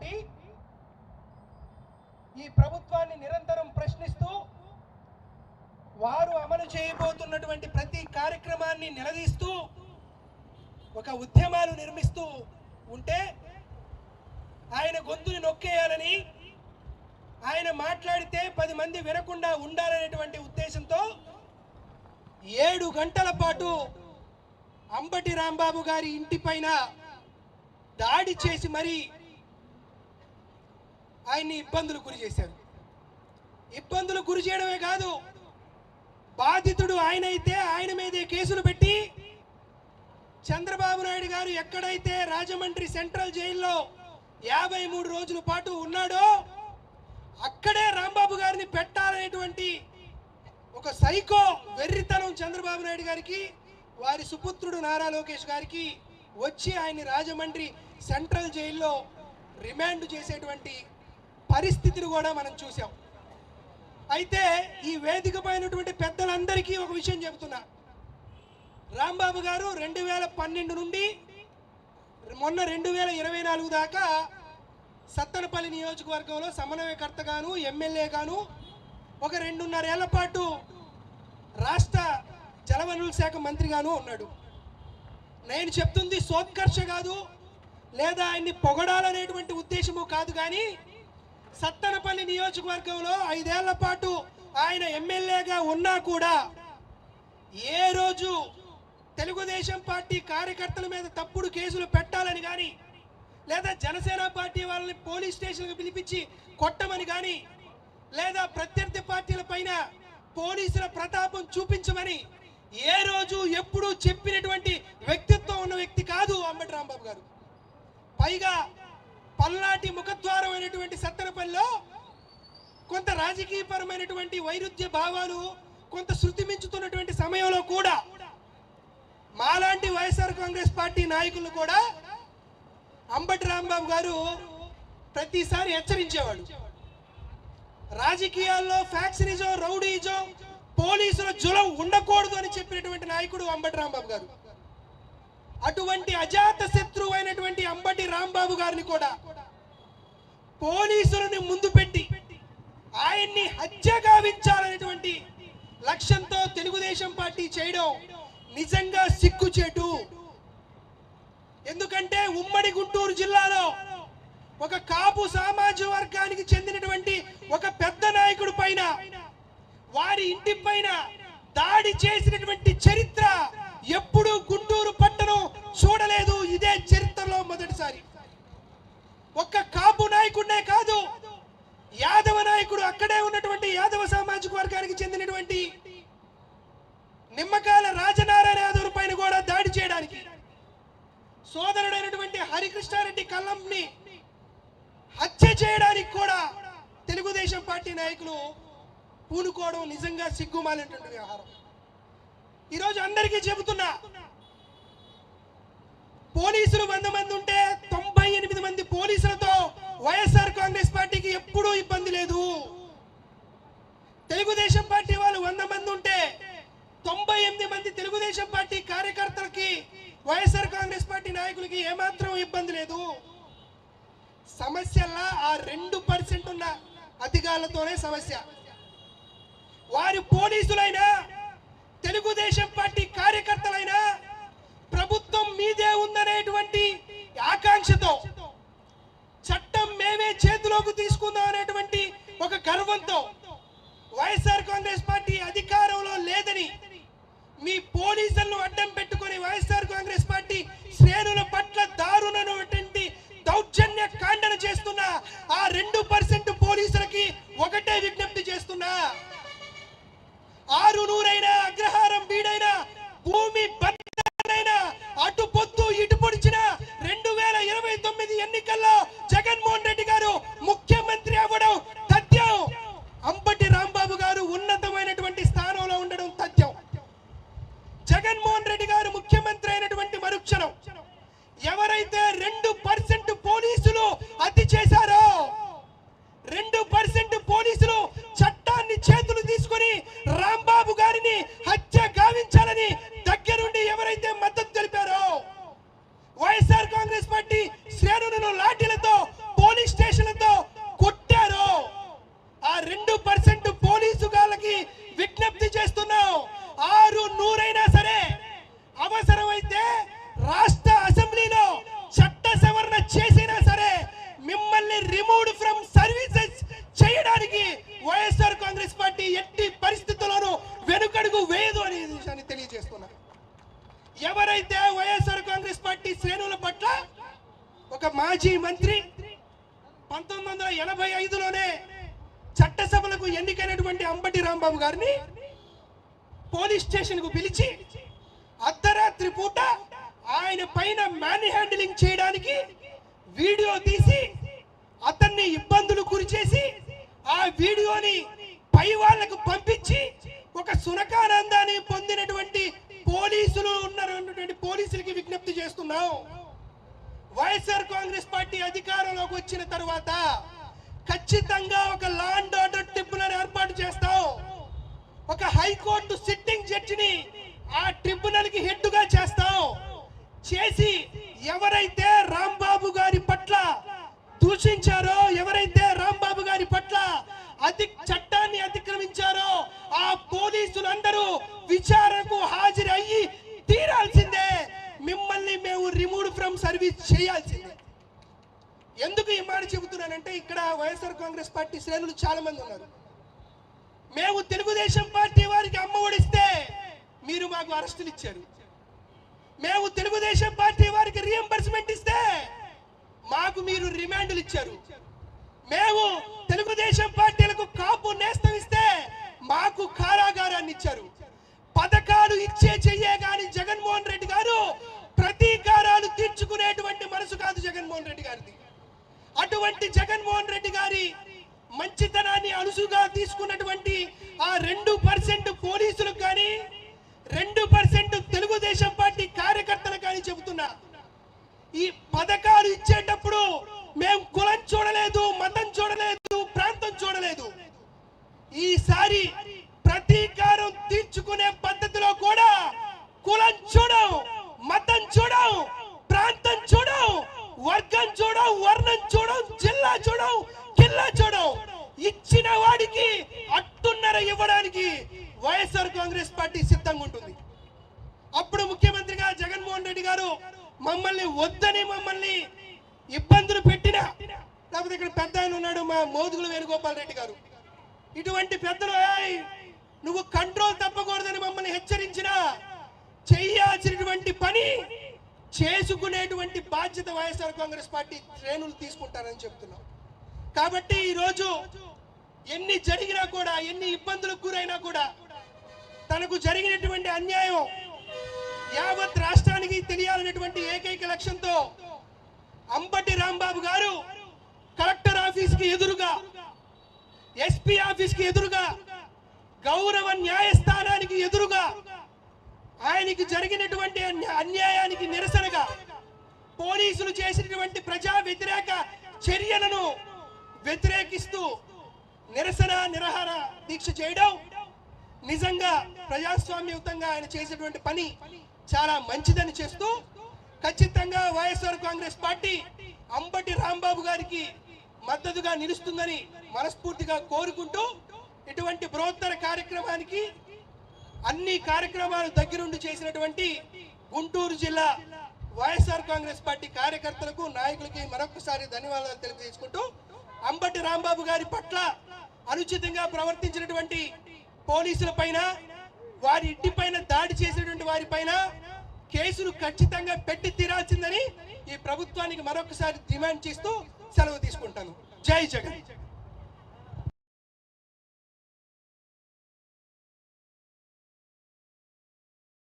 ఉండి ఈ ప్రభుత్వాన్ని నిరంతరం ప్రశ్నిస్తూ వారు అమలు చేయబోతున్నటువంటి ప్రతి కార్యక్రమాన్ని నిలదీస్తూ ఒక ఉద్యమాలు నిర్మిస్తూ ఉంటే ఆయన గొంతుని నొక్కేయాలని, ఆయన మాట్లాడితే 10 మంది వినకుండా ఉండాలనేటువంటి ఉద్దేశంతో 7 గంటల పాటు అంబటి రాంబాబు గారి ఇంటిపైన దాడి చేసి మరీ ఆయన్ని ఇబ్బందులు గురి చేశారు. ఇబ్బందులు గురి చేయడమే కాదు, బాధితుడు ఆయన అయితే ఆయన మీదే కేసులు పెట్టి చంద్రబాబు నాయుడు గారు ఎక్కడైతే రాజమండ్రి సెంట్రల్ జైల్లో 53 రోజుల పాటు ఉన్నాడో అక్కడే రాంబాబు గారిని పెట్టాలనేటువంటి ఒక సైకో వెర్రితనం చంద్రబాబు నాయుడు గారికి, వారి సుపుత్రుడు నారా లోకేష్ గారికి వచ్చి ఆయన్ని రాజమండ్రి సెంట్రల్ జైల్లో రిమాండ్ చేసేటువంటి పరిస్థితిని కూడా మనం చూసాం. అయితే ఈ వేదిక పైనటువంటి పెద్దలందరికీ ఒక విషయం చెబుతున్నా, రాంబాబు గారు 2012 నుండి మొన్న 2024 దాకా సత్తెనపల్లి నియోజకవర్గంలో సమన్వయకర్తగాను ఎమ్మెల్యేగాను ఒక 2.5 ఏళ్ల పాటు రాష్ట్ర జలవనరుల శాఖ మంత్రిగాను ఉన్నాడు. నేను చెప్తుంది సోత్కర్ష కాదు, లేదా ఆయన్ని పొగడాలనేటువంటి ఉద్దేశము కాదు, కానీ సత్తెనపల్లి నియోజకవర్గంలో 5 ఏళ్ల పాటు ఆయన ఎమ్మెల్యేగా ఉన్నా కూడా ఏ రోజు తెలుగుదేశం పార్టీ కార్యకర్తల మీద తప్పుడు కేసులు పెట్టాలని కానీ, లేదా జనసేన పార్టీ వాళ్ళని పోలీస్ స్టేషన్కి పిలిపించి కొట్టమని కానీ, లేదా ప్రత్యర్థి పార్టీల పైన పోలీసుల ప్రతాపం చూపించమని ఏ రోజు ఎప్పుడు చెప్పినటువంటి వ్యక్తిత్వం ఉన్న వ్యక్తి కాదు అంబటి రాంబాబు గారు. పైగా పల్నాటి ముఖద్వారం అయినటువంటి సత్తెనపల్లిలో కొంత రాజకీయపరమైనటువంటి వైరుధ్య భావాలు కొంత శృతి మించుతున్నటువంటి సమయంలో కూడా మాలాంటి వైఎస్ఆర్ కాంగ్రెస్ పార్టీ నాయకులను కూడా అంబటి రాంబాబు గారు ప్రతిసారి హెచ్చరించేవాడు. రాజకీయాల్లో ఫ్యాక్షనిజం, రౌడీజం, పోలీసుల జులం ఉండకూడదు అని చెప్పినటువంటి నాయకుడు అంబటి రాంబాబు గారు. అటువంటి అజాత శత్రువు అయినటువంటి అంబటి రాంబాబు గారిని కూడా పోలీసులను ముందు పెట్టి ఆయన్ని హత్య గావించాలనేటువంటి లక్ష్యంతో తెలుగుదేశం పార్టీ చేయడం నిజంగా సిగ్గుచేటు. ఎందుకంటే ఉమ్మడి గుంటూరు జిల్లాలో ఒక కాపు సామాజిక వర్గానికి చెందినటువంటి ఒక పెద్ద నాయకుడి పైన, వారి ఇంటి పైన దాడి చేసినటువంటి చరిత్ర ఎప్పుడు గుంటూరు పట్టణం చూడలేదు. ఇదే చరిత్రలో మొదటిసారి. ఒక్క కాపు నాయకుడినే కాదు, యాదవ నాయకుడు, అక్కడే ఉన్నటువంటి యాదవ సామాజిక వర్గానికి చెందినటువంటి నిమ్మకాయల రాజనారాయణ యాదవ్ పైన కూడా దాడి చేయడానికి, సోదరుడైనటువంటి హరికృష్ణారెడ్డి కల్లంని హత్య చేయడానికి కూడా తెలుగుదేశం పార్టీ నాయకులు పూనుకోవడం నిజంగా సిగ్గుమాలినటువంటి వ్యవహారం. ఈరోజు అందరికీ చెబుతున్నా, పోలీసులు 100 మంది ఉంటే 98 మంది పోలీసులతో వైఎస్ఆర్ కాంగ్రెస్ పార్టీకి ఎప్పుడూ ఇబ్బంది లేదు. తెలుగుదేశం పార్టీ వాళ్ళు 100 మంది ఉంటే 98 మంది తెలుగుదేశం పార్టీ కార్యకర్తలకి, వైఎస్ఆర్ కాంగ్రెస్ పార్టీ నాయకులకి ఏమాత్రం ఇబ్బంది లేదు. సమస్యల్లా ఆ 2% ఉన్న అధికారులతోనే సమస్య. వారి పోలీసులైనా తెలుగుదేశం పార్టీ కార్యకర్తలైనా ప్రభుత్వం మీదే ఉందనేటువంటి ఆకాంక్షతో, చట్టం మేమే చేతిలోకి తీసుకుందాం అనేటువంటి ఒక గర్వంతో, వైఎస్ఆర్ కాంగ్రెస్ పార్టీ అధికారంలో లేదని మీ పోలీసులను అడ్డం పెట్టుకుని వైఎస్ఆర్ కాంగ్రెస్ పార్టీ శ్రేణుల పట్ల దారుణమైనటువంటి దౌర్జన్య కాండన చేస్తున్న ఆ 2% పోలీసులకి ఒకటే విజ్ఞప్తి చేస్తున్నా, 600 అగ్రహారం వీడైనా భూమి బద్దలైనా అటు పొద్దు ఇటు పొడిచిన 2029 ఎన్నికల్లో జగన్మోహన్ రెడ్డి గారు ముఖ్యమంత్రి అవ్వడం తథ్యం. అంబటి రాంబాబు గారు ఉన్నతమైనటువంటి స్థానంలో ఉండడం తథ్యం. జగన్మోహన్ రెడ్డి గారు ముఖ్యమంత్రి అయినటువంటి మరుక్షణం ఎవరైతే 2% పోలీసులు 1985లోనే చట్టసభలకు ఎన్నికైనటువంటి అంబటి రాంబాబు గారిని పోలీస్ స్టేషన్ కు పిలిచి అర్ధరాత్రి పూట ఆయన పైన మ్యాన్ హ్యాండిలింగ్ చేయడానికి వీడియో తీసి అతన్ని ఇబ్బందులు గురిచేసి ఆ వీడియోని పై వాళ్లకు పంపించి ఒక సునకానందాన్ని పొందినటువంటి పోలీసులు ఉన్నటువంటి పోలీసులకి విజ్ఞప్తి చేస్తున్నాం. వైఎస్ఆర్ కాంగ్రెస్ పార్టీ అధికారంలోకి వచ్చిన తర్వాత ఖచ్చితంగా ఒక లా అండ్ ఆర్డర్ ట్రిబ్యునల్ ఏర్పాటు చేస్తాం. ఒక హైకోర్టు సిట్టింగ్ జడ్జిని ఆ ట్రిబ్యునల్ కి హెడ్ గా చేస్తాం. చేసి ఎవరైతే రాంబాబు గారి పట్ల దూషించారో, ఎవరైతే రాంబాబు గారి పట్ల చట్టాన్ని అతిక్రమించారో ఆ పోలీసులందరూ విచారణకు హాజరు అయ్యి తీరాల్సిందే. మిమ్మల్ని మేము రిమూవ్ ఫ్రమ్ సర్వీస్ చేయాల్సిందే. ఎందుకు ఈ మాట చెబుతున్నానంటే ఇక్కడ వైఎస్ఆర్ కాంగ్రెస్ పార్టీ శ్రేణులు చాలా మంది ఉన్నారు. మేము తెలుగుదేశం పార్టీ వారికి అమ్మ ఒడిస్తే మీరు మాకు అరెస్టులు ఇచ్చారు. మేము తెలుగుదేశం పార్టీ వారికి రీఎంబర్స్మెంట్ ఇస్తే మాకు మీరు రిమాండ్లు ఇచ్చారు. మేము తెలుగుదేశం పార్టీలకు కాపు నేస్తం ఇస్తే మాకు కారాగారాన్ని ఇచ్చారు. పథకాలు ఇచ్చే చెయ్యే గాని జగన్మోహన్ రెడ్డి గారు ప్రతీకారాలు తీర్చుకునేటువంటి మనసు కాదు జగన్మోహన్ రెడ్డి గారిది. అటువంటి జగన్మోహన్ రెడ్డి గారి మంచితనాన్ని అలుసుగా తీసుకున్నటువంటి ఆ 2% పోలీసులకు కానీ 2% తెలుగుదేశం పార్టీ కార్యకర్తలకు కానీ చెబుతున్నా, ఈ పథకాలు ఇచ్చేటప్పుడు మేము కులం చూడలేదు, మతం చూడలేదు, ప్రాంతం చూడలేదు. ఈసారి ప్రతీకారం తీర్చుకునే పద్ధతిలో కూడా కులం చూడం, మతం చూడం, ప్రాంతం చూడం, వర్గం చూడం, వర్ణం చూడం, జిల్లా చూడం, కిల్లా చూడం. ఇచ్చిన వాడికి అట్టున్నర ఇవ్వడానికి వైఎస్ఆర్ కాంగ్రెస్ పార్టీ సిద్ధంగా ఉంటుంది. అప్పుడు ముఖ్యమంత్రిగా జగన్మోహన్ రెడ్డి గారు మమ్మల్ని వద్దని మమ్మల్ని ఇబ్బందులు పెట్టినా, లేకపోతే ఇక్కడ పెద్ద ఆయన ఉన్నాడు మా మోదుగుల వేణుగోపాల్ రెడ్డి గారు, ఇటువంటి పెద్దలు నువ్వు కంట్రోల్ తప్పకూడదని మమ్మల్ని హెచ్చరించినా చేయాల్సినటువంటి పని చేసుకునేటువంటి బాధ్యత వైఎస్ఆర్ కాంగ్రెస్ పార్టీ శ్రేణులు తీసుకుంటారని చెప్తున్నాం. కాబట్టి ఈరోజు ఎన్ని జరిగినా కూడా, ఎన్ని ఇబ్బందులకు గురైనా కూడా తనకు జరిగినటువంటి అన్యాయం యావత్ రాష్ట్రానికి తెలియాలనేటువంటి ఏకైక లక్ష్యంతో అంబటి రాంబాబు గారు కలెక్టర్ ఆఫీస్ కి ఎదురుగా, ఎస్పీ ఆఫీస్ కి ఎదురుగా, గౌరవ న్యాయస్థానానికి ఎదురుగా ఆయనకి జరిగినటువంటి అన్యాయానికి నిరసనగా పోలీసులు చేసినటువంటి ప్రజా వ్యతిరేక చర్యలను వ్యతిరేకిస్తూ నిరసన నిరాహార దీక్ష చేయడం నిజంగా ప్రజాస్వామ్యయుతంగా ఆయన చేసినటువంటి పని చాలా మంచిదని చేస్తూ ఖచ్చితంగా వైఎస్ఆర్ కాంగ్రెస్ పార్టీ అంబటి రాంబాబు గారికి మద్దతుగా నిలుస్తుందని మనస్ఫూర్తిగా కోరుకుంటూ ఇటువంటి బృహత్తర కార్యక్రమానికి అన్ని కార్యక్రమాలు దగ్గరుండి చేసినటువంటి గుంటూరు జిల్లా వైఎస్ఆర్ కాంగ్రెస్ పార్టీ కార్యకర్తలకు, నాయకులకి మరొకసారి ధన్యవాదాలు తెలియజేసుకుంటూ అంబటి రాంబాబు గారి పట్ల అనుచితంగా ప్రవర్తించినటువంటి పోలీసుల పైన, వారి ఇంటి పైన దాడి చేసినటువంటి వారి పైన కేసులు ఖచ్చితంగా పెట్టి తీరాల్సిందని ఈ ప్రభుత్వానికి మరొకసారి డిమాండ్ చేస్తూ సెలవు తీసుకుంటాను. జై జగన్.